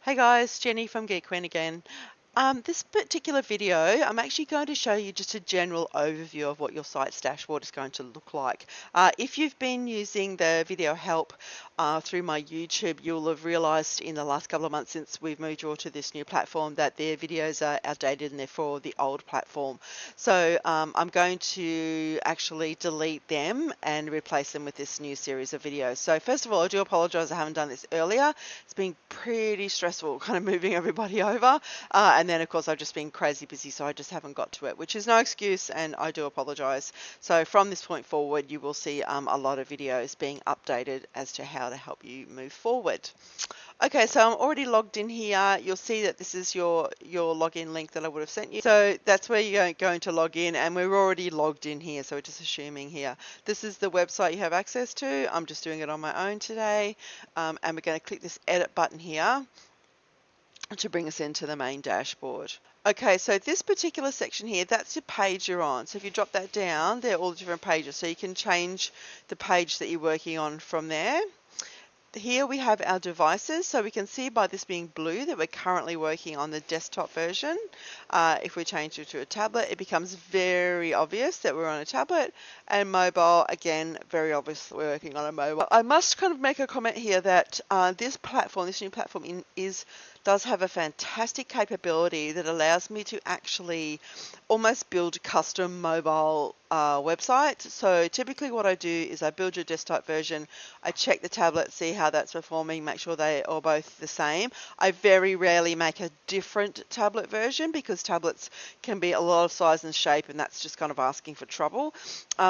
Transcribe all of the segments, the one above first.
Hey guys, Jenny from Geek again. This particular video, I'm actually going to show you just a general overview of what your site's dashboard is going to look like. If you've been using the video help through my YouTube, you'll have realized in the last couple of months since we've moved you all to this new platform that their videos are outdated and they're for the old platform. So I'm going to actually delete them and replace them with this new series of videos. So first of all, I do apologize I haven't done this earlier. It's been pretty stressful kind of moving everybody over. And then, of course, I've just been crazy busy, so I just haven't got to it, which is no excuse, and I do apologise. So from this point forward, you will see a lot of videos being updated as to how to help you move forward. Okay, so I'm already logged in here. You'll see that this is your login link that I would have sent you. So that's where you're going to log in, and we're already logged in here, so we're just assuming here. This is the website you have access to. I'm just doing it on my own today, and we're going to click this edit button here to bring us into the main dashboard. Okay, so this particular section here, that's your page you're on. So if you drop that down, they're all different pages. So you can change the page that you're working on from there. Here we have our devices, so we can see by this being blue that we're currently working on the desktop version. If we change it to a tablet, it becomes very obvious that we're on a tablet, and mobile, again, very obvious that we're working on a mobile. I must kind of make a comment here that this platform, this new platform does have a fantastic capability that allows me to actually almost build custom mobile websites. So typically what I do is I build your desktop version, I check the tablet, see how that's performing, make sure they are both the same. I very rarely make a different tablet version because tablets can be a lot of size and shape, and that's just kind of asking for trouble.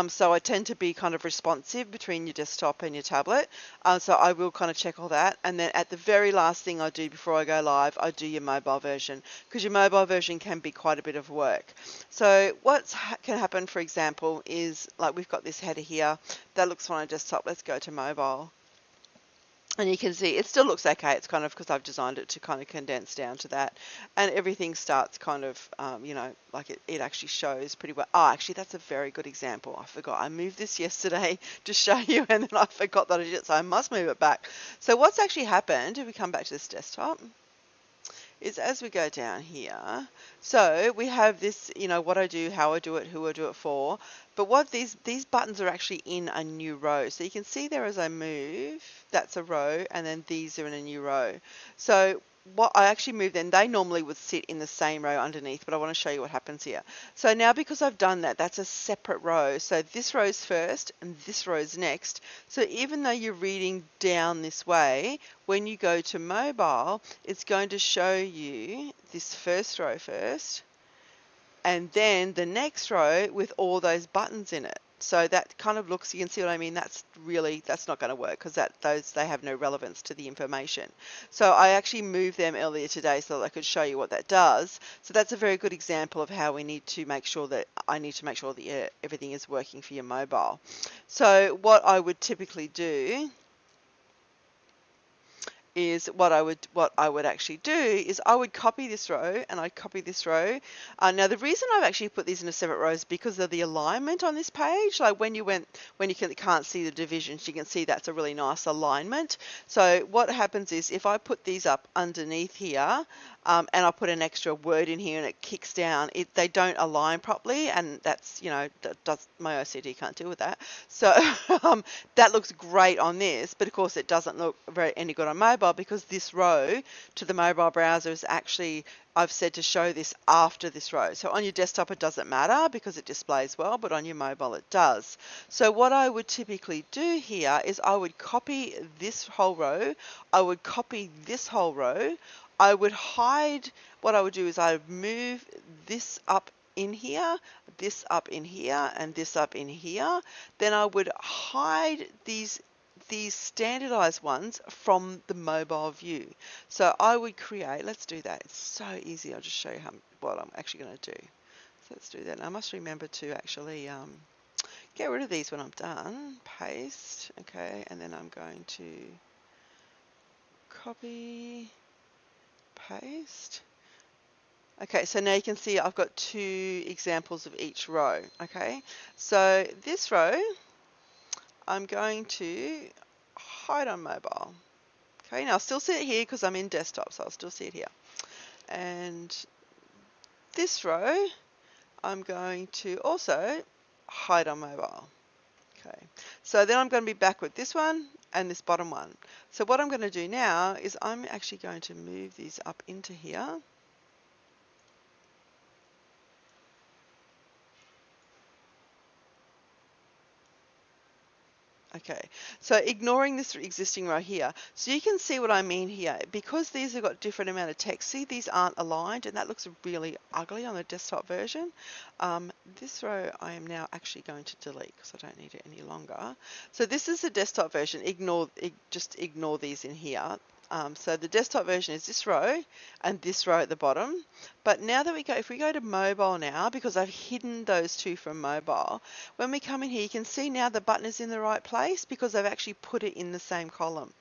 So I tend to be kind of responsive between your desktop and your tablet. So I will kind of check all that. And then at the very last thing I do before I go live, I do your mobile version, because your mobile version can be quite a bit of work. So what can happen, for example, is like we've got this header here that looks fine on desktop. Let's go to mobile. And you can see it still looks okay. It's kind of because I've designed it to kind of condense down to that. And everything starts kind of, like it actually shows pretty well. Oh, actually, that's a very good example. I forgot. I moved this yesterday to show you, and then I forgot that I did it, so I must move it back. So what's actually happened, if we come back to this desktop, is as we go down here, so we have this, what I do, how I do it, who I do it for. But what these buttons are actually in a new row. So you can see there as I move, that's a row, and then these are in a new row. So what I actually moved them, they normally would sit in the same row underneath, but I want to show you what happens here. So now because I've done that, that's a separate row. So this row's first and this row's next. So even though you're reading down this way, when you go to mobile, it's going to show you this first row first, and then the next row with all those buttons in it. So that kind of looks, you can see what I mean, that's not going to work because they have no relevance to the information. So I actually moved them earlier today so that I could show you what that does. So that's a very good example of how we need to make sure that everything is working for your mobile. So what I would typically do is what I would actually do is I would copy this row and I'd copy this row. Now the reason I've actually put these into separate rows is because of the alignment on this page. Like when you can't see the divisions, you can see that's a really nice alignment. So what happens is if I put these up underneath here, and I put an extra word in here and it kicks down, they don't align properly, and that's, my OCD can't deal with that. So that looks great on this, but of course it doesn't look any good on mobile because this row to the mobile browser is actually, I've said to show this after this row. So on your desktop it doesn't matter because it displays well, but on your mobile it does. So what I would typically do here is I would copy this whole row, I would copy this whole row, I would hide, what I would do is I would move this up in here, this up in here, and this up in here. Then I would hide these standardized ones from the mobile view. So I would create, let's do that. It's so easy. I'll just show you what I'm actually going to do. So let's do that. And I must remember to actually get rid of these when I'm done. Paste, okay, and then I'm going to copy, paste. Okay, so now you can see I've got two examples of each row. Okay, so this row I'm going to hide on mobile. Okay, now I'll still see it here because I'm in desktop, so I'll still see it here. And this row, I'm going to also hide on mobile. Okay, so then I'm going to be back with this one and this bottom one. So what I'm going to do now is I'm actually going to move these up into here. Okay, so ignoring this existing row here, so you can see what I mean here. Because these have got different amount of text, see these aren't aligned, and that looks really ugly on the desktop version. This row I am now actually going to delete because I don't need it any longer. So this is the desktop version. Just ignore these in here. So the desktop version is this row and this row at the bottom. But now that if we go to mobile now, because I've hidden those two from mobile, when we come in here, you can see now the button is in the right place because I've actually put it in the same column.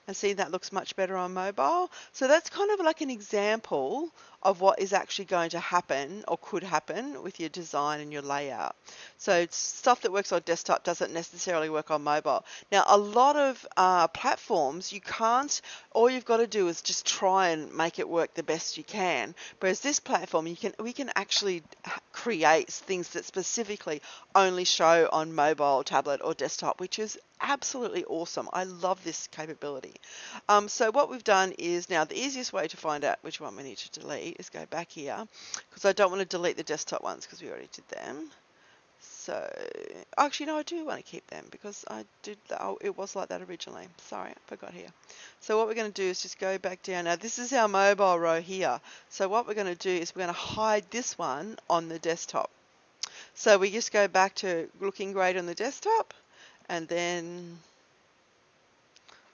And see, that looks much better on mobile. So that's kind of like an example of what is actually going to happen or could happen with your design and your layout. So stuff that works on desktop doesn't necessarily work on mobile. Now, a lot of platforms, you can't, all you've got to do is just try and make it work the best you can. Whereas this platform, we can actually create things that specifically only show on mobile, tablet or desktop, which is absolutely awesome. I love this capability. So what we've done is now the easiest way to find out which one we need to delete is go back here, because I don't want to delete the desktop ones because we already did them. So actually no, I do want to keep them because I did it was like that originally. Sorry, I forgot here. So what we're going to do is just go back down. Now this is our mobile row here. So what we're going to do is we're going to hide this one on the desktop. So we just go back to looking great on the desktop, and then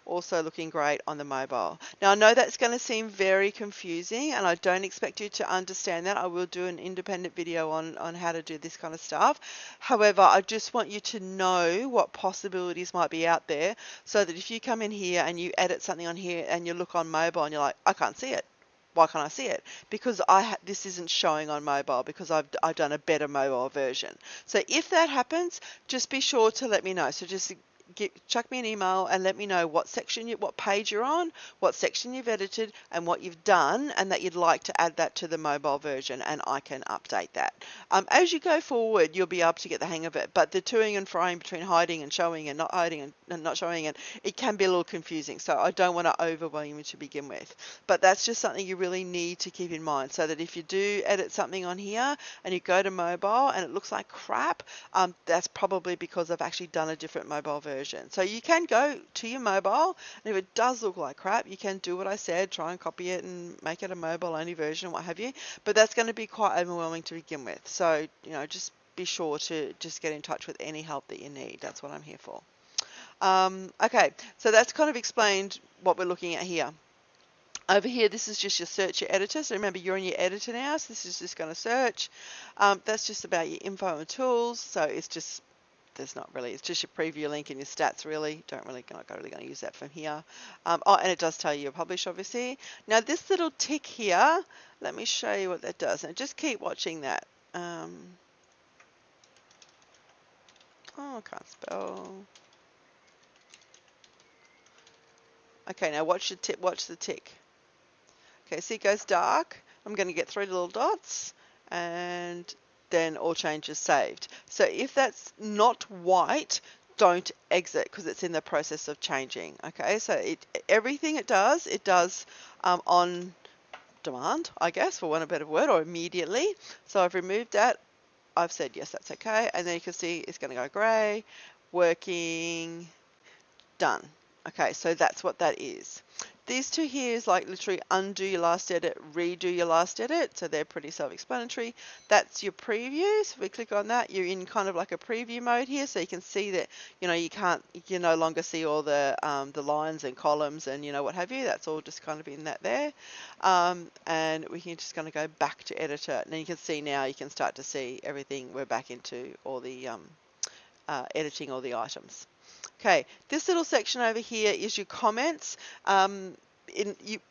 also looking great on the mobile. Now I know that's going to seem very confusing, and I don't expect you to understand that. I will do an independent video on how to do this kind of stuff. However, I just want you to know what possibilities might be out there, so that if you come in here and you edit something on here and you look on mobile and you're like, I can't see it. Why can't I see it? Because this isn't showing on mobile because I've done a better mobile version. So if that happens, just be sure to let me know. So just chuck me an email and let me know what what page you're on, what section you've edited, and what you've done, and that you'd like to add that to the mobile version, and I can update that. As you go forward, you'll be able to get the hang of it, but the toing and froing between hiding and showing and not hiding and not showing it can be a little confusing, so I don't want to overwhelm you to begin with. But that's just something you really need to keep in mind, so that if you do edit something on here and you go to mobile and it looks like crap, that's probably because I've actually done a different mobile version. So you can go to your mobile, and if it does look like crap, you can do what I said, try and copy it and make it a mobile only version, what have you, but that's going to be quite overwhelming to begin with. So, just be sure to just get in touch with any help that you need. That's what I'm here for. Okay, so that's kind of explained what we're looking at here. Over here, this is just your search your editor. So remember, you're in your editor now, so this is just going to search. That's just about your info and tools. So it's just, it's just your preview link and your stats really. Not really going to use that from here. And it does tell you your publish, obviously. Now this little tick here, let me show you what that does. And just keep watching that. Oh, I can't spell. Okay, now watch the tick. Okay, see it goes dark. I'm going to get 3 little dots, and then all changes saved. So if that's not white, don't exit because it's in the process of changing. Okay, so everything it does on demand, I guess, for want of a better word, or immediately. So I've removed that. I've said yes, that's okay, and then you can see it's going to go grey, working, done. Okay, so that's what that is. These two here is like literally undo your last edit, redo your last edit, so they're pretty self-explanatory. That's your preview, so if we click on that, you're in kind of like a preview mode here, so you can see that, you can no longer see all the lines and columns and, what have you. That's all just kind of in that there. And we can just going to go back to editor, and then you can see now, you can start to see everything. We're back into all the editing all the items. Okay, this little section over here is your comments.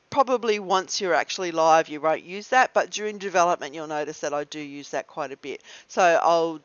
Probably once you're actually live, you won't use that, but during development, you'll notice that I do use that quite a bit. So I'll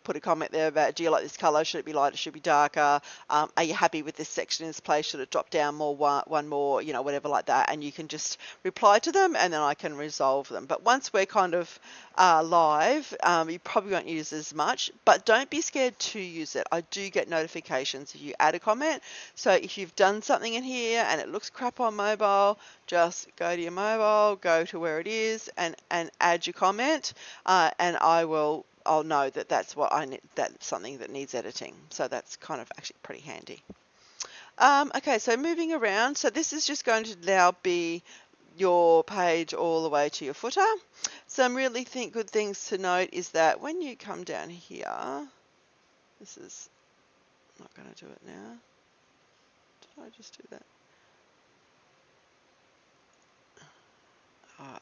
put a comment there about, do you like this color? Should it be lighter? Should it be darker? Are you happy with this section in this place? Should it drop down more, one more, whatever like that? And you can just reply to them, and then I can resolve them. But once we're kind of live, you probably won't use as much, but don't be scared to use it. I do get notifications if you add a comment. So if you've done something in here and it looks crap on mobile, just go to your mobile, go to where it is, and add your comment, and I'll know that that's what I need, that's something that needs editing. So that's kind of actually pretty handy. Okay, so moving around, so this is just going to now be your page all the way to your footer. Some really good things to note is that when you come down here, this is not going to do it now. Did I just do that? Oh,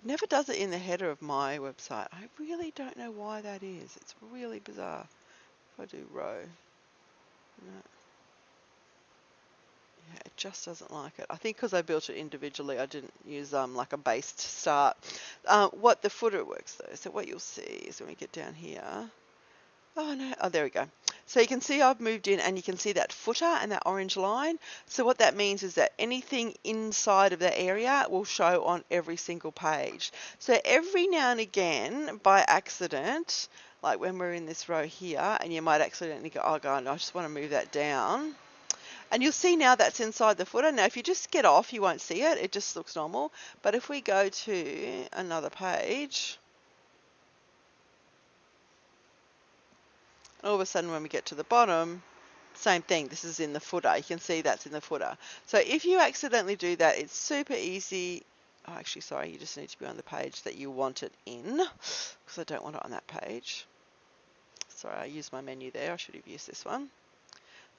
never does it in the header of my website. I really don't know why that is. It's really bizarre. If I do row, no. Yeah, it just doesn't like it. I think because I built it individually, I didn't use like a base to start. What the footer works though, so what you'll see is when we get down here, oh no, oh there we go. So you can see I've moved in and you can see that footer and that orange line. So what that means is that anything inside of that area will show on every single page. So every now and again, by accident, like when we're in this row here, and you might accidentally go, oh God, I just want to move that down. And you'll see now that's inside the footer. Now, if you just get off, you won't see it. It just looks normal. But if we go to another page, all of a sudden when we get to the bottom, same thing. This is in the footer. You can see that's in the footer. So if you accidentally do that, it's super easy. Oh, actually, sorry, you just need to be on the page that you want it in, because I don't want it on that page. Sorry, I used my menu there. I should have used this one.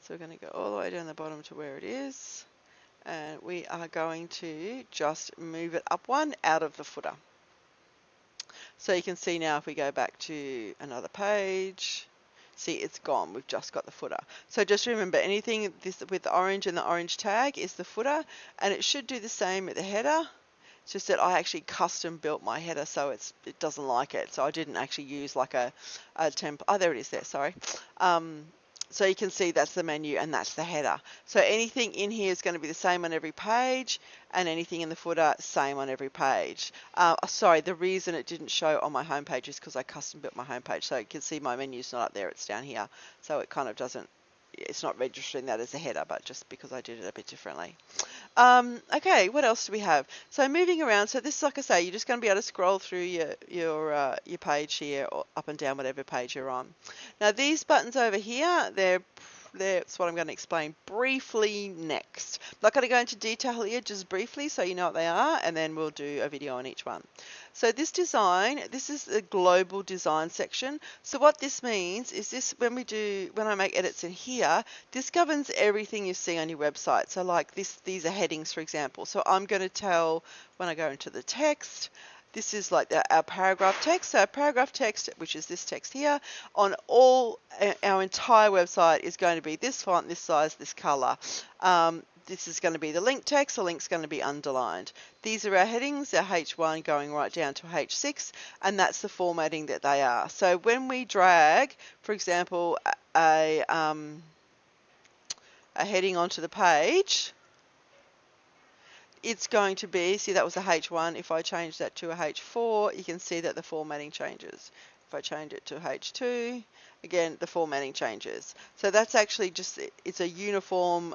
So we're going to go all the way down the bottom to where it is, and we are going to just move it up one out of the footer. So you can see now if we go back to another page, see it's gone. We've just got the footer. So just remember, anything this with the orange and the orange tag is the footer, and it should do the same at the header. It's just that I actually custom built my header, so it doesn't like it. So I didn't actually use like a template. Oh, there it is there, sorry. So you can see that's the menu and that's the header. So anything in here is going to be the same on every page, and anything in the footer, same on every page. Sorry, the reason it didn't show on my homepage is because I custom built my homepage. So you can see my menu's not up there, it's down here. So it kind of doesn't, it's not registering that as a header, but just because I did it a bit differently. Okay, what else do we have? So moving around, so this, like I say, you're just going to be able to scroll through your page here, or up and down whatever page you're on. Now these buttons over here, that's what I'm going to explain briefly next. I'm not going to go into detail here, just briefly so you know what they are, and then we'll do a video on each one. So this design, this is the global design section. So what this means is this, when I make edits in here, this governs everything you see on your website. So like these are headings, for example. So I'm going to tell when I go into the text, this is like our paragraph text. So our paragraph text, which is this text here, on all our entire website is going to be this font, this size, this color. This is going to be the link text. The link's going to be underlined. These are our headings, our H1 going right down to H6, and that's the formatting that they are. So when we drag, for example, a heading onto the page, it's going to be, see that was a H1, if I change that to a H4, you can see that the formatting changes. If I change it to H2, again, the formatting changes. So that's actually just, it's a uniform,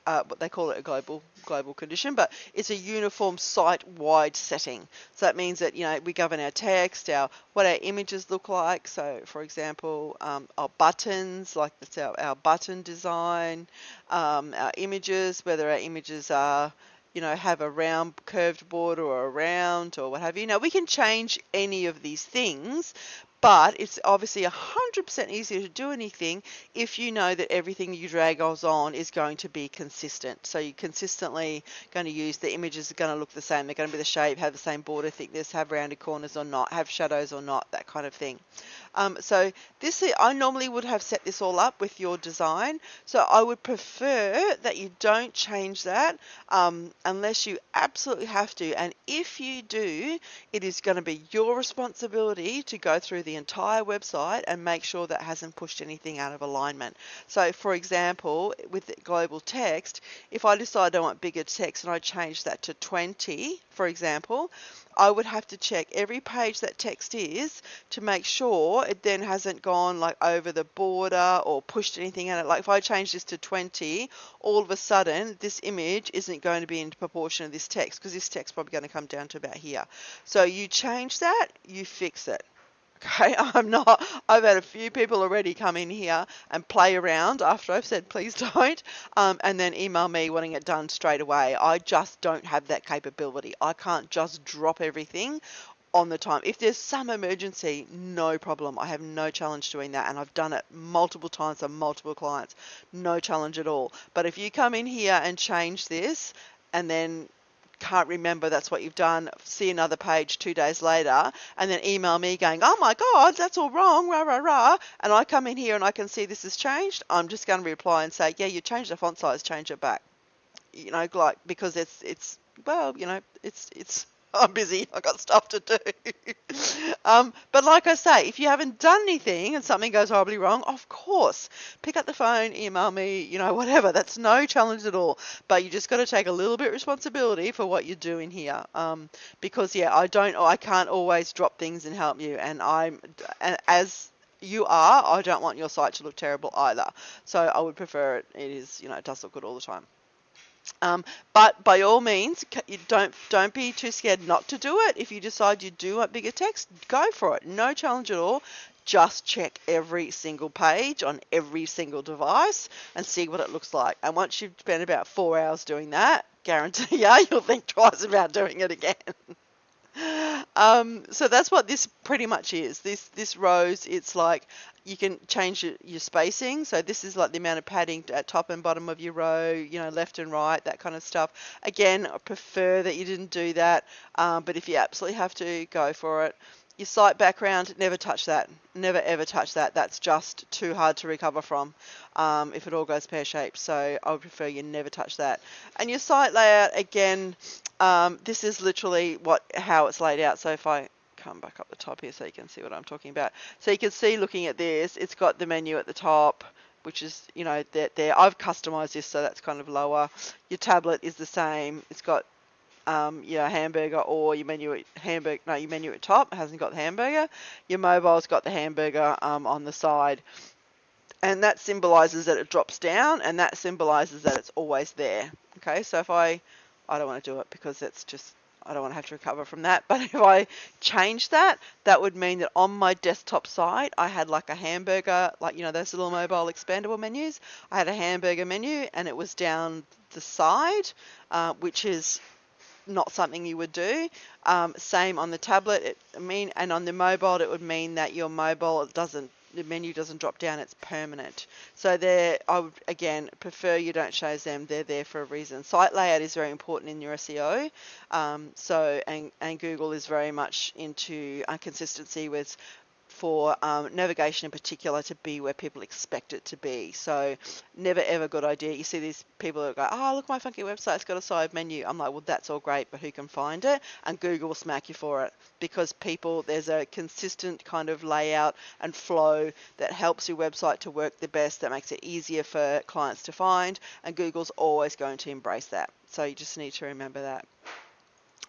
what they call it a global condition, but it's a uniform site-wide setting. So that means that, we govern our text, what our images look like. So for example, our buttons, like that's our button design, our images, whether our images are, have a round curved border or a round or what have you. Now we can change any of these things, but it's obviously 100% easier to do anything if you know that everything you drag on is going to be consistent. So you're consistently going to use, the images are going to look the same. They're going to be the shape, have the same border thickness, have rounded corners or not, have shadows or not, that kind of thing. So this, I normally would have set this all up with your design. So I would prefer that you don't change that unless you absolutely have to. And if you do, it is going to be your responsibility to go through the entire website and make sure that hasn't pushed anything out of alignment. So for example, with global text, if I decide I want bigger text and I change that to 20, for example, I would have to check every page that text is to make sure it then hasn't gone like over the border or pushed anything in it. Like if I change this to 20, all of a sudden this image isn't going to be in proportion of this text, because this text is probably going to come down to about here. So you change that, you fix it. Okay, I've had a few people already come in here and play around after I've said please don't, and then email me wanting it done straight away. I just don't have that capability. I can't just drop everything on the time. If there's some emergency, no problem. I have no challenge doing that, and I've done it multiple times on multiple clients. No challenge at all. But if you come in here and change this and then can't remember that's what you've done, see another page 2 days later, and then email me going, oh my God, that's all wrong, rah, rah, rah, and I come in here and I can see this has changed, I'm just going to reply and say, yeah, you changed the font size, change it back. You know, like, because it's well, you know, it's I'm busy. I got stuff to do. But like I say, if you haven't done anything and something goes horribly wrong, of course, pick up the phone, email me, you know, whatever. That's no challenge at all. But you just got to take a little bit of responsibility for what you're doing here. Because yeah, I can't always drop things and help you. And as you are, I don't want your site to look terrible either. So I would prefer it is, you know, it does look good all the time. But by all means, you don't be too scared not to do it. If you decide you do want bigger text, go for it. No challenge at all. Just check every single page on every single device and see what it looks like. And once you've spent about 4 hours doing that, guarantee you'll think twice about doing it again. So that's what this pretty much is. This rows, it's like you can change your spacing. So this is like the amount of padding at top and bottom of your row, you know, left and right, that kind of stuff. Again, I prefer that you didn't do that, but if you absolutely have to, go for it. Your site background, never touch that. Never ever touch that. That's just too hard to recover from if it all goes pear-shaped. So I would prefer you never touch that. And your site layout, again, this is literally how it's laid out. So if I come back up the top here so you can see what I'm talking about. So you can see, looking at this, it's got the menu at the top, which is, you know, there. I've customized this so that's kind of lower. Your tablet is the same. It's got your hamburger, or your menu at top. It hasn't got the hamburger. Your mobile's got the hamburger on the side. And that symbolizes that it drops down, and that symbolizes that it's always there. Okay, so if I don't want to do it because it's just, I don't want to have to recover from that. But if I change that, that would mean that on my desktop side, I had like a hamburger, like, you know, those little mobile expandable menus. I had a hamburger menu and it was down the side, which is not something you would do. Same on the tablet. And on the mobile, it would mean that your mobile the menu doesn't drop down, it's permanent. So I would, again, prefer you don't show them. They're there for a reason. Site layout is very important in your SEO. And Google is very much into consistency for navigation in particular to be where people expect it to be. So never ever good idea. You see these people that go, oh, look, my funky website's got a side menu. I'm like, well, that's all great, but who can find it? And Google will smack you for it, because there's a consistent kind of layout and flow that helps your website to work the best, that makes it easier for clients to find, and Google's always going to embrace that. So you just need to remember that.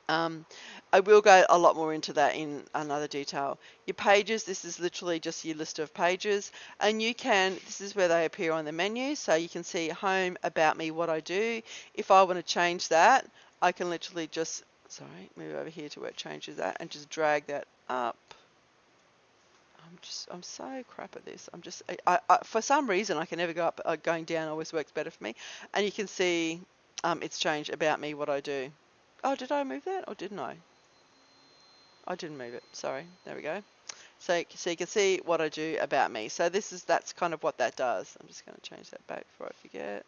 I will go a lot more into that in another detail. Your pages, this is literally just your list of pages, and this is where they appear on the menu, so you can see home, about me, what I do. If I want to change that, I can literally just, move over here to where it changes that and just drag that up. I'm so crap at this. For some reason, I can never go up. Going down always works better for me. And you can see it's changed, about me, what I do. Oh, did I move that or didn't I? I didn't move it. Sorry. There we go. So you can see what I do, about me. So that's kind of what that does. I'm just going to change that back before I forget.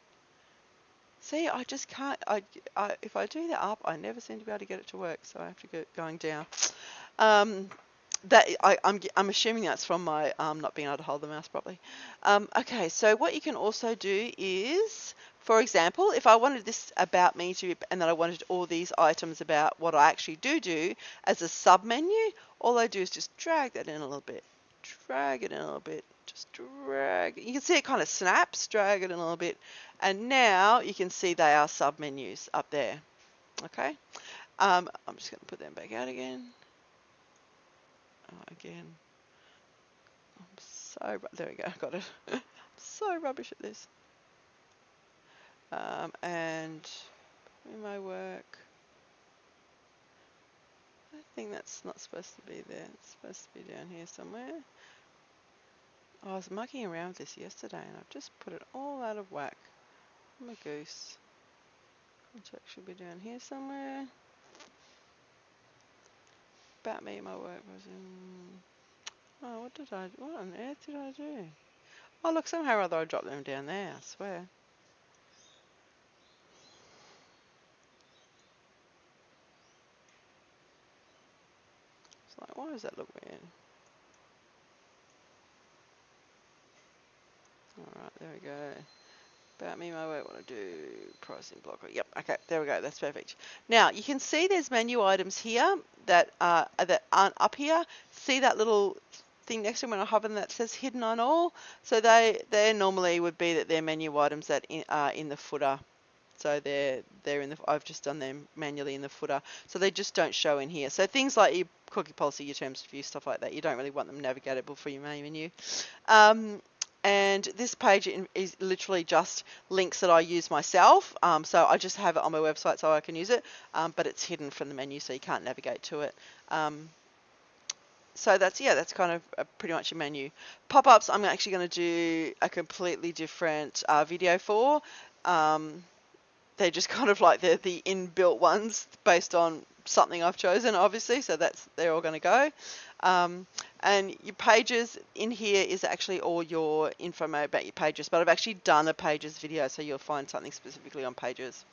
See, I just can't. If I do that up, I never seem to be able to get it to work. So I have to go going down. I'm assuming that's from my not being able to hold the mouse properly. Okay, so what you can also do is, for example, if I wanted this about me to, and then I wanted all these items about what I actually do as a sub menu, all I do is just drag that in a little bit, drag it in a little bit, just drag. You can see it kind of snaps, drag it in a little bit, and now you can see they are sub menus up there. Okay, I'm just going to put them back out again. Again. There we go, got it. So rubbish at this. And in my work, I think that's not supposed to be there. It's supposed to be down here somewhere. I was mucking around with this yesterday and I've just put it all out of whack. I'm a goose. Contact should be down here somewhere. About me, my work was in... Oh, what on earth did I do? Oh look, somehow or other I dropped them down there, I swear. It's like, why does that look weird? Alright, there we go. About me, my work, what I do, pricing blocker. Yep, okay, there we go, that's perfect. Now, you can see there's menu items here that aren't up here. See that little thing next to them when I hover that says hidden on all? So they normally would be that they're menu items that are in the footer. So they're in the, I've just done them manually in the footer. So they just don't show in here. So things like your cookie policy, your terms of use, stuff like that, you don't really want them navigatable for your main menu. And this page is literally just links that I use myself. So I just have it on my website so I can use it, but it's hidden from the menu so you can't navigate to it. So that's kind of pretty much a menu. Pop-ups, I'm actually going to do a completely different video for. They're just kind of like the inbuilt ones based on something I've chosen, obviously, so they're all going to go. And your pages in here is actually all your info about your pages, but I've actually done a pages video, so you'll find something specifically on pages.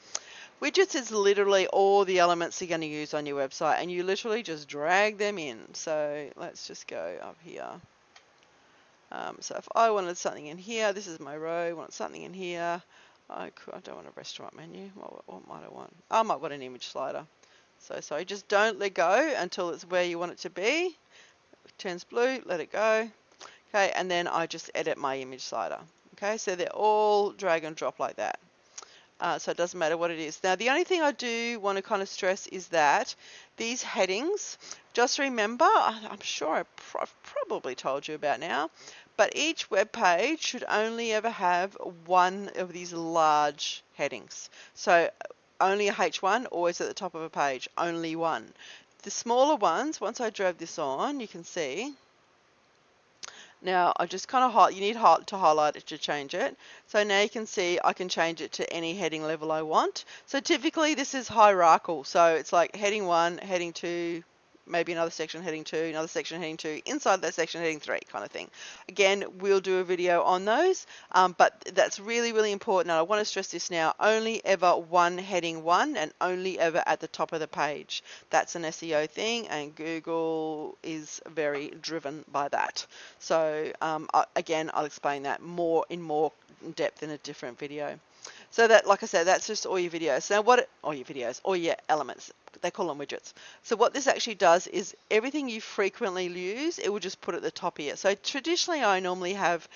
Widgets is literally all the elements you're going to use on your website, and you literally just drag them in. So let's just go up here. So if I wanted something in here, this is my row, I want something in here. I don't want a restaurant menu. What might I want? I might want an image slider. So sorry, just don't let go until it's where you want it to be. It turns blue, let it go. Okay, and then I just edit my image slider. Okay, so they're all drag and drop like that. So it doesn't matter what it is. Now, the only thing I do want to kind of stress is that these headings, just remember, I'm sure I've probably told you about now, but each web page should only ever have one of these large headings. So only a H1, always at the top of a page, only one. The smaller ones, once I drove this on, you can see. Now I just kind of you need to highlight it to change it. So now you can see I can change it to any heading level I want. So typically this is hierarchical. So it's like heading 1, heading 2, maybe another section heading 2, another section heading 2, inside that section heading 3 kind of thing. Again, we'll do a video on those, but that's really, really important. And I want to stress this now, only ever one heading 1 and only ever at the top of the page. That's an SEO thing, and Google is very driven by that. So again, I'll explain that in more depth in a different video. So that, like I said, that's just all your videos. Now all your elements. They call them widgets. So what this actually does is everything you frequently use, it will just put at the top here. So traditionally I normally have,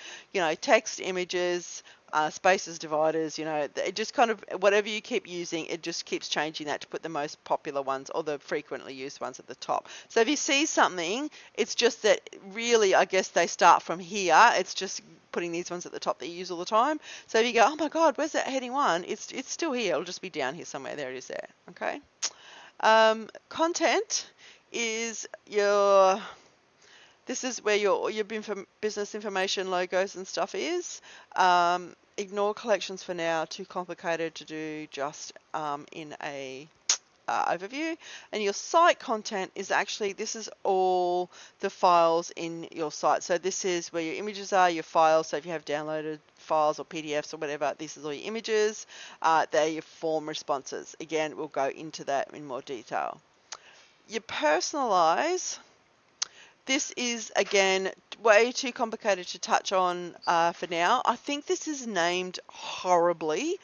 text, images, spaces, dividers, it just kind of, whatever you keep using, it just keeps changing that to put the most popular ones or the frequently used ones at the top. So if you see something, it's just that really, I guess they start from here. It's just putting these ones at the top that you use all the time. So if you go, oh my God, where's that heading 1? It's still here. It'll just be down here somewhere. There it is there. Okay. Content is this is where your business information, logos and stuff is. Ignore collections for now, too complicated to do just in a overview. And your site content is actually, this is all the files in your site. So this is where your images are, your files. So if you have downloaded files or PDFs or whatever, this is all your images. They're your form responses. Again, we'll go into that in more detail. You personalize. This is, again, way too complicated to touch on for now. I think this is named horribly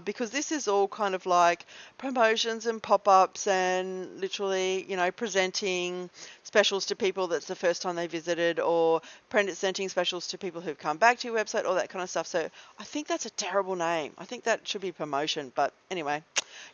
because this is all kind of like promotions and pop-ups and literally, you know, presenting specials to people that's the first time they visited, or presenting specials to people who've come back to your website, all that kind of stuff. So I think that's a terrible name. I think that should be promotion. But anyway,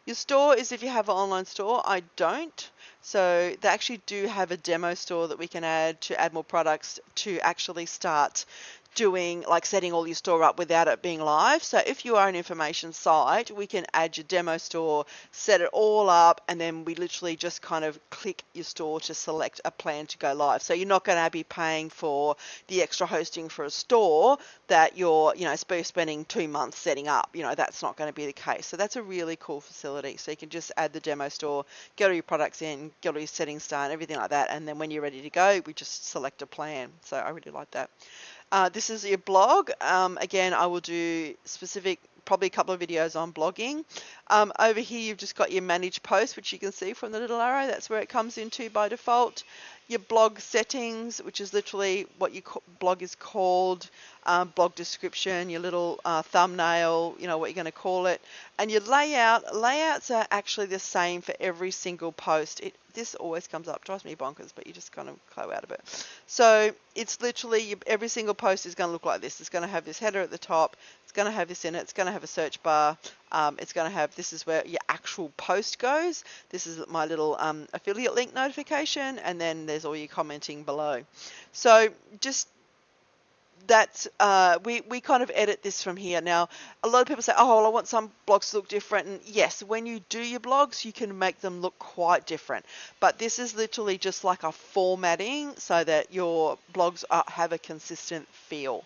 your store is if you have an online store. I don't. So they actually do have a demo store that we can add to add more products to actually start doing, like setting all your store up without it being live. So if you are an information site, we can add your demo store, set it all up, and then we literally just kind of click your store to select a plan to go live. So you're not going to be paying for the extra hosting for a store that you're, you know, spending 2 months setting up. You know, that's not going to be the case. So that's a really cool facility. So you can just add the demo store, get all your products in, get all your settings done, everything like that. And then when you're ready to go, we just select a plan. So I really like that. This is your blog. Again, I will do specific, probably a couple of videos on blogging. Over here, you've just got your manage posts, which you can see from the little arrow. That's where it comes into by default. Your blog settings, which is literally what your blog is called, blog description, your little thumbnail, you know, what you're going to call it. And your layout. Layouts are actually the same for every single post. This always comes up, drives me bonkers, but you just kind of go out of it. So it's literally every single post is going to look like this. It's going to have this header at the top. It's going to have this in it. It's going to have a search bar. It's going to have, this is where your actual post goes. This is my little affiliate link notification, and then there's all your commenting below. So just that's we kind of edit this from here. Now, a lot of people say, oh, well, I want some blogs to look different. And yes, when you do your blogs, you can make them look quite different. But this is literally just like a formatting so that your blogs have a consistent feel.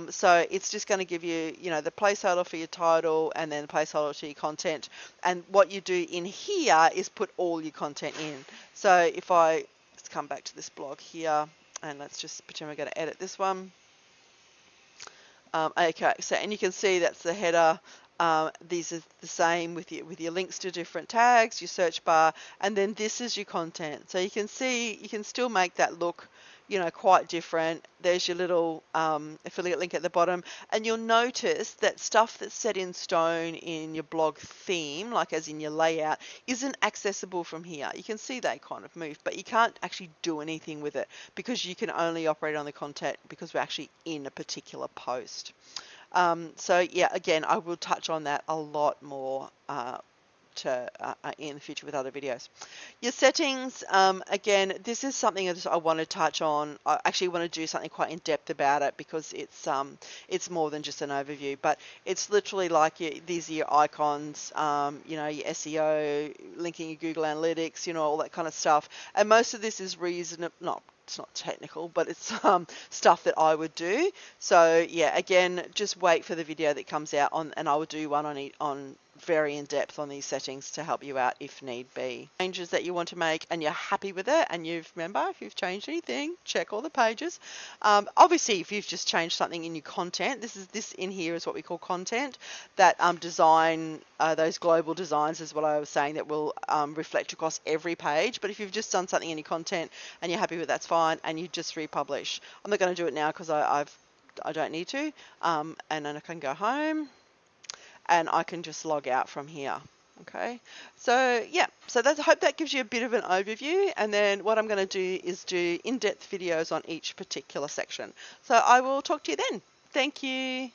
So it's just going to give you, you know, the placeholder for your title and then the placeholder to your content. And what you do in here is put all your content in. So if let's come back to this blog here, and let's just pretend we're going to edit this one. Okay, so, and you can see that's the header. These are the same with your links to different tags, your search bar, and then this is your content. So you can see, you can still make that look, you know, quite different. There's your little affiliate link at the bottom, and you'll notice that stuff that's set in stone in your blog theme, like as in your layout, isn't accessible from here. You can see they kind of move, but you can't actually do anything with it because you can only operate on the content because we're actually in a particular post. So yeah, again, I will touch on that a lot more in the future with other videos. Your settings, again, this is something that I want to touch on. I actually want to do something quite in depth about it because it's more than just an overview, but it's literally like these are your icons, you know, your SEO, linking your Google Analytics, you know, all that kind of stuff. And most of this is reasonable, it's not technical, but it's stuff that I would do. So yeah, again, just wait for the video that comes out and I will do one on very in depth on these settings to help you out if need be. Changes that you want to make and you're happy with it, and remember, if you've changed anything, check all the pages. Obviously, if you've just changed something in your content, this in here is what we call content. That design, those global designs is what I was saying, that will reflect across every page. But if you've just done something in your content and you're happy with that's fine, and you just republish. I'm not going to do it now because I don't need to. And then I can go home and I can just log out from here. Okay, so yeah, so I hope that gives you a bit of an overview, and then what I'm going to do is do in-depth videos on each particular section. So I will talk to you then. Thank you.